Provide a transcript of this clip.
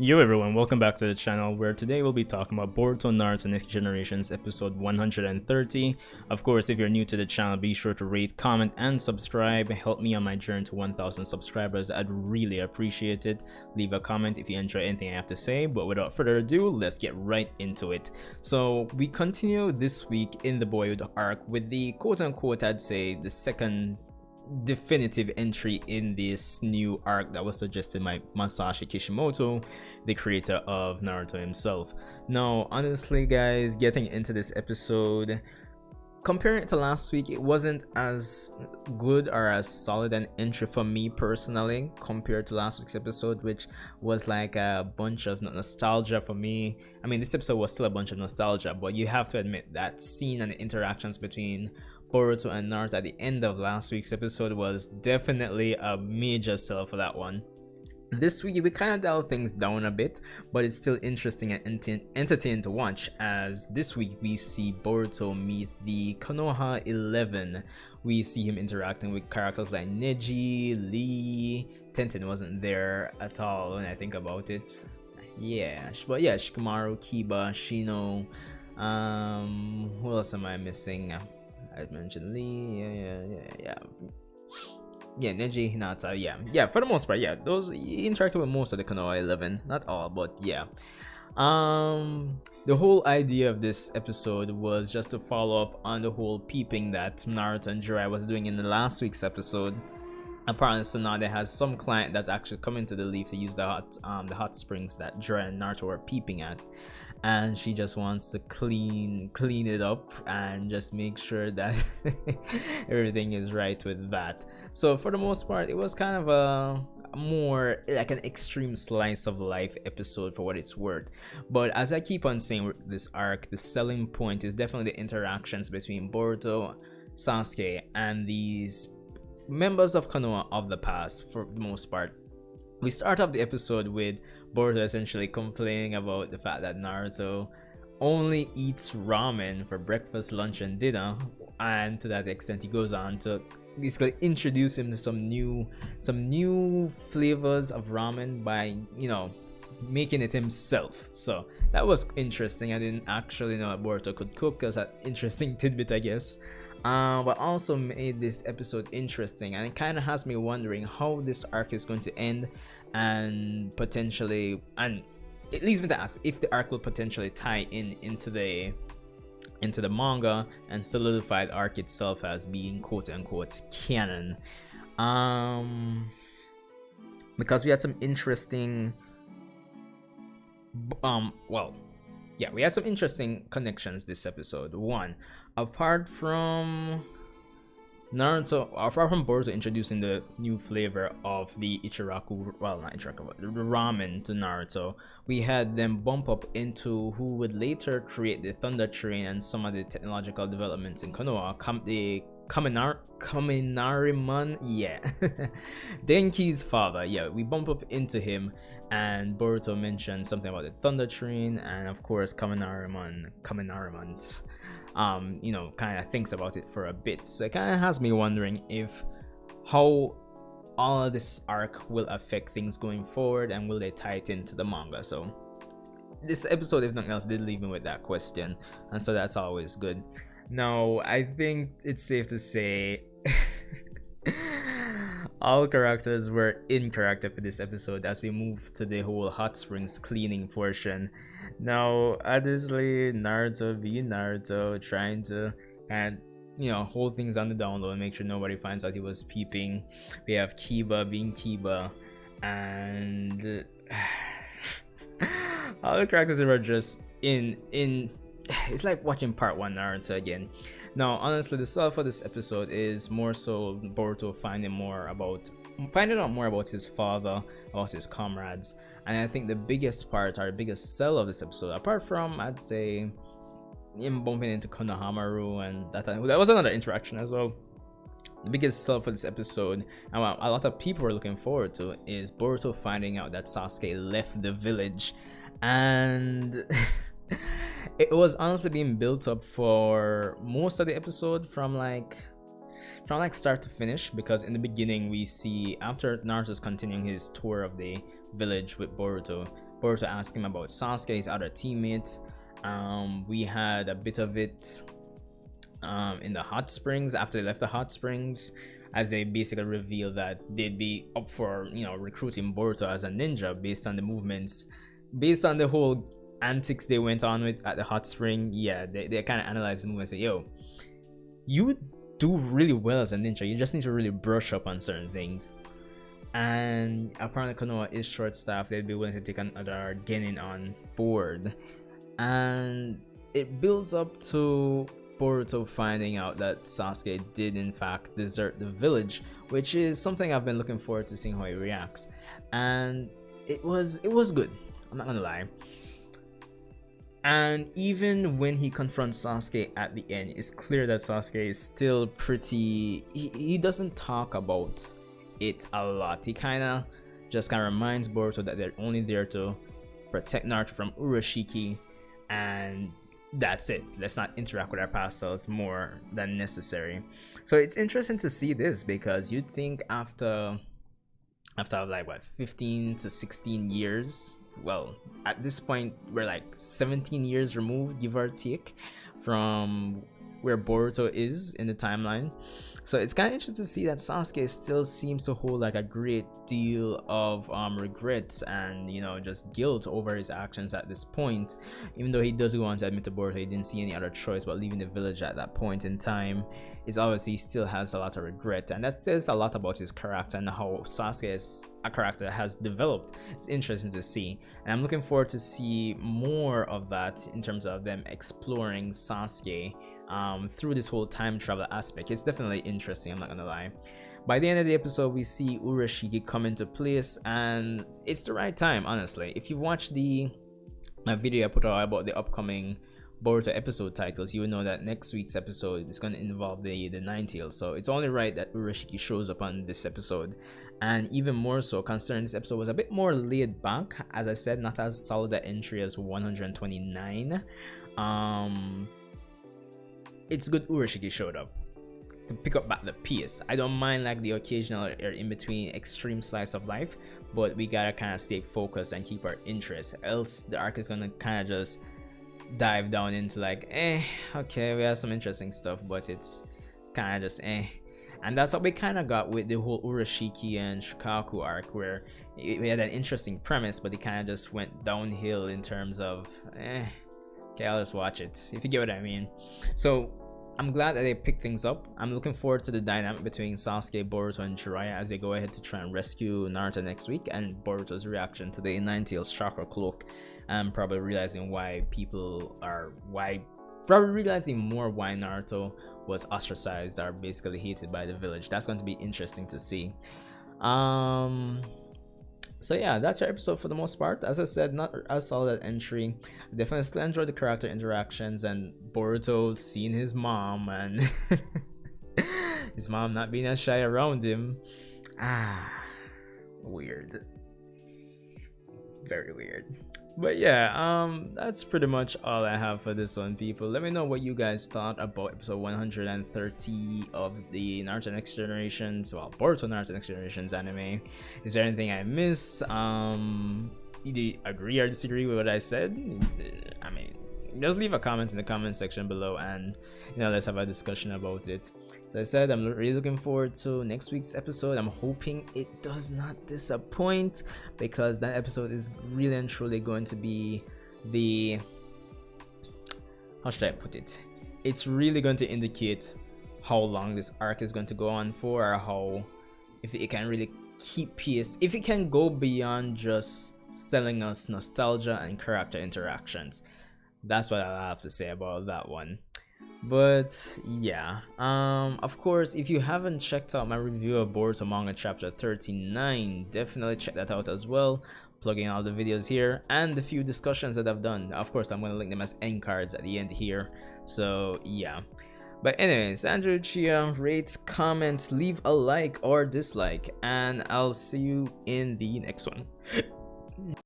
Yo everyone, welcome back to the channel where today we'll be talking about Boruto Naruto Next Generations episode 130. Of course, if you're new to the channel, be sure to rate, comment, and subscribe. Help me on my journey to 1,000 subscribers. I'd really appreciate it. Leave a comment if you enjoy anything I have to say, but without further ado, let's get right into it. So we continue this week in the Boyhood arc with the quote-unquote, I'd say, the second definitive entry in this new arc that was suggested by Masashi Kishimoto, the creator of Naruto himself. Now, honestly guys, getting into this episode, comparing it to last week, it wasn't as good or as solid an entry for me personally compared to last week's episode, which was like a bunch of nostalgia for me. I mean, this episode was still a bunch of nostalgia, but you have to admit that scene and the interactions between Boruto and Naruto at the end of last week's episode was definitely a major sell for that one. This week we kind of dialed things down a bit, but it's still interesting and entertaining to watch, as this week we see Boruto meet the Konoha 11. We see him interacting with characters like Nejji, Lee. Tenten wasn't there at all when I think about it. Yeah, but yeah, Shikamaru, Kiba, Shino. Who else am I missing? I mentioned Lee, yeah, Nejji, Hinata, yeah, for the most part, yeah, those interacted with most of the Konoha 11, not all, but yeah. The whole idea of this episode was just to follow up on the whole peeping that Naruto and Jiraiya was doing in the last week's episode. Apparently Tsunade has some client that's actually coming to the leaf to use the hot springs that Jiraiya and Naruto were peeping at, and she just wants to clean it up and just make sure that everything is right with that. So for the most part, it was kind of a more like an extreme slice of life episode for what it's worth. But as I keep on saying with this arc, the selling point is definitely the interactions between Boruto, Sasuke, and these members of Konoha of the past. For the most part, we start off the episode with Boruto essentially complaining about the fact that Naruto only eats ramen for breakfast, lunch, and dinner, and to that extent he goes on to basically introduce him to some new flavors of ramen by, you know, making it himself. So that was interesting. I didn't actually know that Boruto could cook. That's an interesting tidbit, I guess. But also made this episode interesting, and it kind of has me wondering how this arc is going to end, and potentially, and it leads me to ask if the arc will potentially tie into the manga and solidify the arc itself as being quote-unquote canon. Because we had some interesting we had some interesting connections this episode. One, apart from Boruto introducing the new flavor of the the ramen to Naruto, we had them bump up into who would later create the Thunder Train and some of the technological developments in Konoha, the Kaminariman, yeah. Denki's father, yeah, we bump up into him, and Boruto mentioned something about the Thunder Train, and of course Kaminariman, you know, kind of thinks about it for a bit. So it kind of has me wondering if how all of this arc will affect things going forward, and will they tie it into the manga. So this episode, if nothing else, did leave me with that question, and so that's always good. Now, I think it's safe to say all characters were in character for this episode as we move to the whole hot springs cleaning portion. Now, obviously, Naruto being Naruto, trying to hold things on the down low and make sure nobody finds out he was peeping. We have Kiba being Kiba, and all the characters were just in it's like watching part 1 Naruto again. Now, honestly, the sell for this episode is more so Boruto finding out more about his father, about his comrades. And I think the biggest part, or the biggest sell of this episode, apart from, I'd say, him bumping into Konohamaru, and that was another interaction as well. The biggest sell for this episode, and what a lot of people were looking forward to, is Boruto finding out that Sasuke left the village. And it was honestly being built up for most of the episode from like start to finish, because in the beginning we see, after Naruto's continuing his tour of the village with Boruto, Boruto asked him about Sasuke, his other teammates. We had a bit of it in the hot springs after they left the hot springs, as they basically revealed that they'd be up for, you know, recruiting Boruto as a ninja based on the movements, based on the whole antics they went on with at the hot spring. Yeah, they kind of analyzed the movement and say, yo, you do really well as a ninja, you just need to really brush up on certain things. And apparently Konoha is short-staffed, they'd be willing to take another genin on board. And it builds up to Boruto finding out that Sasuke did in fact desert the village, which is something I've been looking forward to seeing how he reacts. And it was good, I'm not gonna lie. And even when he confronts Sasuke at the end, it's clear that Sasuke is still pretty, he doesn't talk about it a lot. He kind of reminds Boruto that they're only there to protect Naruto from Urashiki, and that's it. Let's not interact with our past selves more than necessary. So it's interesting to see this, because you'd think after like what, 15 to 16 years, well, at this point we're like 17 years removed, give or take, from where Boruto is in the timeline. So it's kind of interesting to see that Sasuke still seems to hold like a great deal of regrets and, you know, just guilt over his actions at this point, even though he does go on to admit to Boruto he didn't see any other choice but leaving the village at that point in time. Is obviously he still has a lot of regret, and that says a lot about his character and how Sasuke as a character has developed. It's interesting to see, and I'm looking forward to see more of that in terms of them exploring Sasuke through this whole time travel aspect. It's definitely interesting, I'm not gonna lie. By the end of the episode, we see Urashiki come into place, and it's the right time, honestly. If you watch the video I put out about the upcoming Boruto episode titles, you will know that next week's episode is going to involve the Nine-Tails, so it's only right that Urashiki shows up on this episode. And even more so considering this episode was a bit more laid back, as I said, not as solid an entry as 129. It's good Urashiki showed up to pick up back the pace. I don't mind like the occasional or in between extreme slice of life, but we gotta kind of stay focused and keep our interest, else the arc is gonna kind of just dive down into like, okay, we have some interesting stuff, but it's kind of just and that's what we kind of got with the whole Urashiki and Shukaku arc, where we had an interesting premise, but it kind of just went downhill in terms of okay, I'll just watch it, if you get what I mean. So I'm glad that they picked things up. I'm looking forward to the dynamic between Sasuke, Boruto, and Jiraiya as they go ahead to try and rescue Naruto next week, and Boruto's reaction to the Nine-Tails chakra cloak, and probably realizing why realizing more why Naruto was ostracized or basically hated by the village. That's going to be interesting to see. So yeah, that's our episode for the most part. As I said, not as solid an entry. Definitely still enjoyed the character interactions and Boruto seeing his mom and his mom not being as shy around him. Weird. Very weird. But yeah, that's pretty much all I have for this one, people. Let me know what you guys thought about episode 130 of the Naruto Next Generations, well, Boruto Naruto Next Generations anime. Is there anything I missed? Either agree or disagree with what I said? I mean, just leave a comment in the comment section below, and you know, let's have a discussion about it. As I said, I'm really looking forward to next week's episode. I'm hoping it does not disappoint, because that episode is really and truly going to be the, how should I put it, it's really going to indicate how long this arc is going to go on for, or how, if it can really keep pace, if it can go beyond just selling us nostalgia and character interactions. That's what I'll have to say about that one. But yeah, of course, if you haven't checked out my review of Boruto manga chapter 39, definitely check that out as well. Plugging all the videos here and the few discussions that I've done. Of course, I'm going to link them as end cards at the end here. So yeah, but anyways, Andrew Uchiha, rate, comment, leave a like or dislike, and I'll see you in the next one.